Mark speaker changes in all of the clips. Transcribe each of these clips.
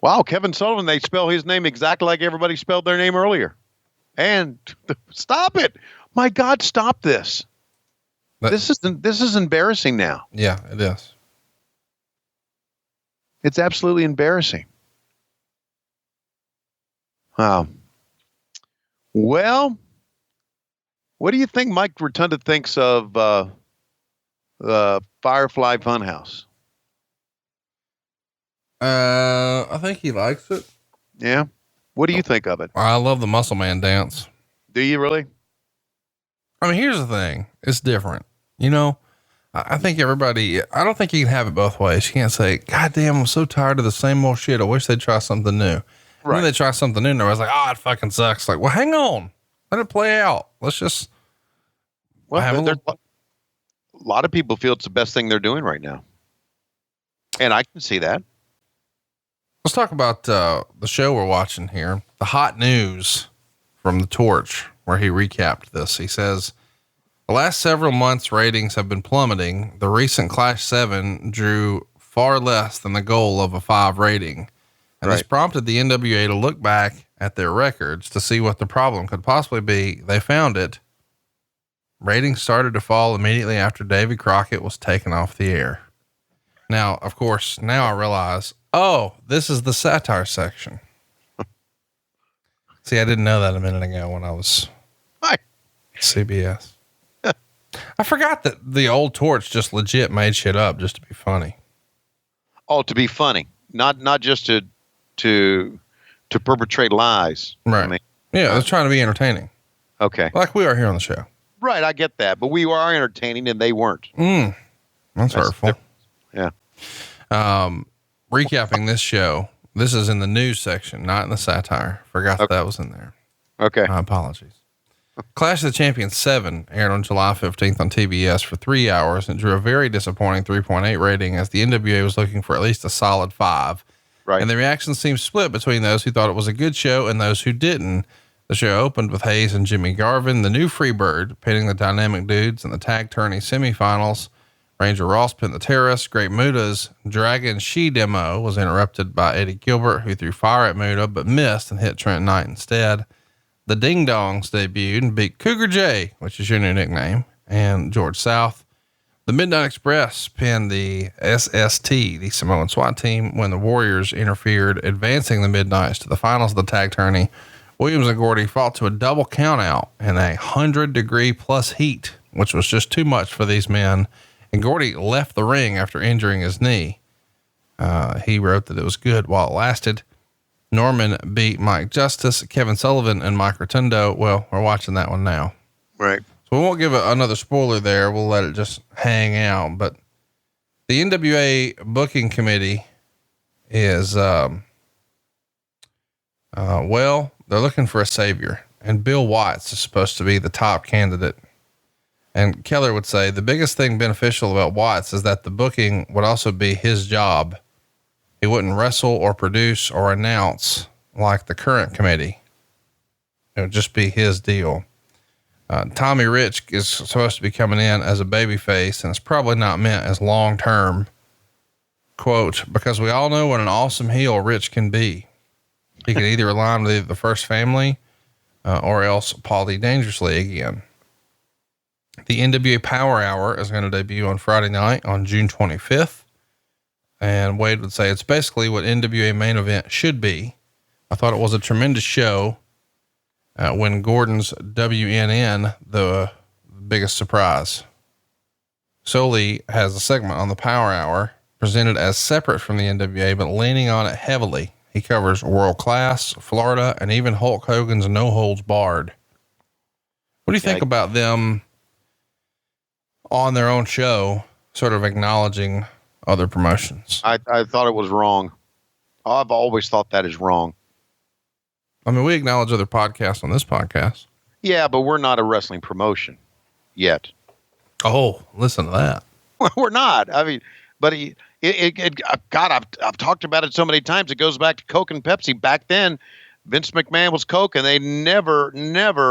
Speaker 1: Wow, Kevin Sullivan, they spell his name exactly like everybody spelled their name earlier. And stop it. My God, stop this. This is embarrassing now.
Speaker 2: Yeah, it is.
Speaker 1: It's absolutely embarrassing. Well, what do you think Mike Rotunda thinks of Firefly Funhouse?
Speaker 2: I think he likes it.
Speaker 1: Yeah. What do you think of it?
Speaker 2: I love the Muscle Man dance.
Speaker 1: Do you really?
Speaker 2: I mean, here's the thing. It's different. You know, I think everybody, I don't think you can have it both ways. You can't say, God damn, I'm so tired of the same old shit. I wish they'd try something new. Right. Then they try something new and I was like, oh, it fucking sucks. Like, well, hang on. Let it play out. Let's just.
Speaker 1: Well, a lot of people feel it's the best thing they're doing right now. And I can see that.
Speaker 2: Let's talk about the show we're watching here. The hot news from the Torch, where he recapped this. He says, the last several months ratings have been plummeting. The recent Clash 7 drew far less than the goal of a 5 rating. And this prompted the NWA to look back at their records to see what the problem could possibly be. They found it. Ratings started to fall immediately after Davy Crockett was taken off the air. Now, of course, now I realize, oh, this is the satire section. See, I didn't know that a minute ago when I was CBS. I forgot that the old Torch just legit made shit up just to be funny.
Speaker 1: Oh, to be funny, not just to perpetrate lies.
Speaker 2: Right. I mean, yeah, I was trying to be entertaining.
Speaker 1: Okay.
Speaker 2: Like we are here on the show.
Speaker 1: Right. I get that, but we are entertaining and they weren't.
Speaker 2: That's hurtful.
Speaker 1: Yeah.
Speaker 2: Recapping this show. This is in the news section, not in the satire. Forgot that was in there.
Speaker 1: Okay.
Speaker 2: My apologies. Clash of the Champions 7 aired on July 15th on TBS for 3 hours and drew a very disappointing 3.8 rating as the NWA was looking for at least a solid 5.
Speaker 1: Right.
Speaker 2: And the reaction seemed split between those who thought it was a good show and those who didn't. The show opened with Hayes and Jimmy Garvin, the new Freebird, pitting the Dynamic Dudes in the tag tourney semifinals. Ranger Ross pinned the Terrorists. Great Muta's Dragon She demo was interrupted by Eddie Gilbert, who threw fire at Muta, but missed and hit Trent Knight instead. The Ding Dongs debuted and beat Cougar J, which is your new nickname, and George South. The Midnight Express pinned the SST, the Samoan SWAT team, when the Warriors interfered, advancing the Midnights to the finals of the tag tourney. Williams and Gordy fought to a double count out in 100-degree plus heat, which was just too much for these men. And Gordy left the ring after injuring his knee. He wrote that it was good while it lasted. Norman beat Mike Justice, Kevin Sullivan, and Mike Rotundo. Well, we're watching that one now.
Speaker 1: Right.
Speaker 2: So we won't give another spoiler there. We'll let it just hang out. But the NWA booking committee is, they're looking for a savior, and Bill Watts is supposed to be the top candidate. And Keller would say the biggest thing beneficial about Watts is that the booking would also be his job. He wouldn't wrestle or produce or announce like the current committee. It would just be his deal. Tommy Rich is supposed to be coming in as a babyface, and it's probably not meant as long-term. Quote, because we all know what an awesome heel Rich can be. He can either align with the First Family or else Paulie Dangerously again. The NWA Power Hour is going to debut on Friday night on June 25th. And Wade would say it's basically what NWA main event should be. I thought it was a tremendous show. When Gordon's WNN, the biggest surprise. Soli has a segment on the Power Hour presented as separate from the NWA, but leaning on it heavily. He covers World Class, Florida, and even Hulk Hogan's No Holds Barred. What do you think about them on their own show, sort of acknowledging other promotions?
Speaker 1: I thought it was wrong. I've always thought that is wrong.
Speaker 2: I mean, we acknowledge other podcasts on this podcast.
Speaker 1: Yeah, but we're not a wrestling promotion yet.
Speaker 2: Oh, listen to that.
Speaker 1: We're not. I mean, but God, I've talked about it so many times. It goes back to Coke and Pepsi. Back then, Vince McMahon was Coke, and they never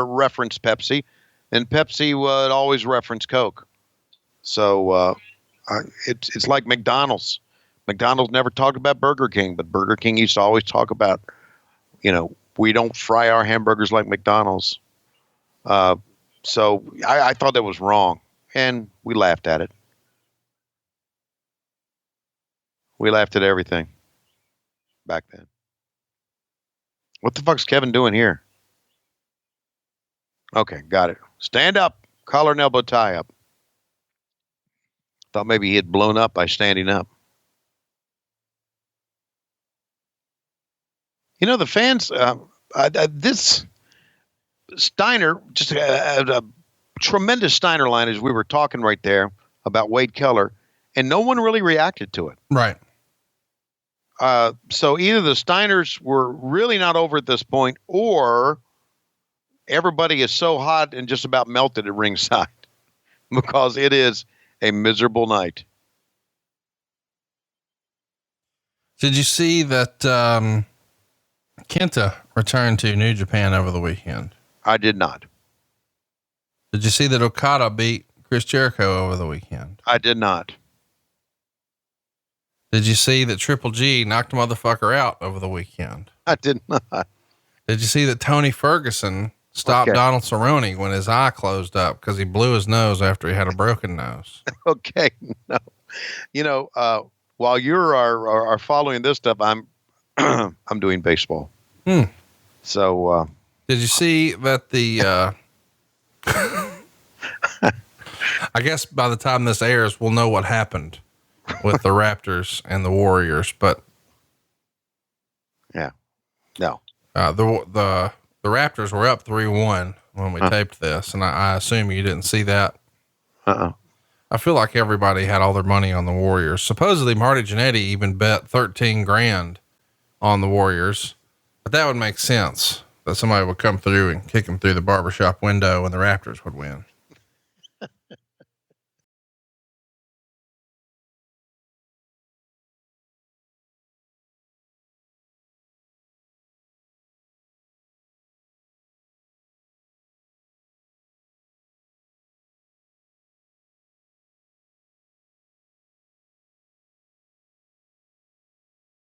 Speaker 1: referenced Pepsi, and Pepsi would always reference Coke. So it's like McDonald's. McDonald's never talked about Burger King, but Burger King used to always talk about, we don't fry our hamburgers like McDonald's. So I thought that was wrong, and we laughed at it. We laughed at everything back then. What the fuck's Kevin doing here? Okay, got it. Stand up, collar and elbow tie up. Thought maybe he had blown up by standing up. The fans, this Steiner, just a tremendous Steiner line as we were talking right there about Wade Keller, and no one really reacted to it.
Speaker 2: Right.
Speaker 1: So either the Steiners were really not over at this point, or everybody is so hot and just about melted at ringside because it is a miserable night.
Speaker 2: Did you see that Kenta returned to New Japan over the weekend?
Speaker 1: I did not.
Speaker 2: Did you see that Okada beat Chris Jericho over the weekend?
Speaker 1: I did not.
Speaker 2: Did you see that Triple G knocked a motherfucker out over the weekend?
Speaker 1: I did not.
Speaker 2: Did you see that Tony Ferguson stopped Donald Cerrone when his eye closed up because he blew his nose after he had a broken nose?
Speaker 1: Okay. No. While you're are following this stuff, I'm I'm doing baseball. So
Speaker 2: did you see that the I guess by the time this airs, we'll know what happened with the Raptors and the Warriors, but
Speaker 1: yeah, no,
Speaker 2: the Raptors were up 3-1 when we taped this. And I assume you didn't see that. I feel like everybody had all their money on the Warriors. Supposedly Marty Jannetty even bet 13 grand on the Warriors, but that would make sense that somebody would come through and kick them through the barbershop window and the Raptors would win.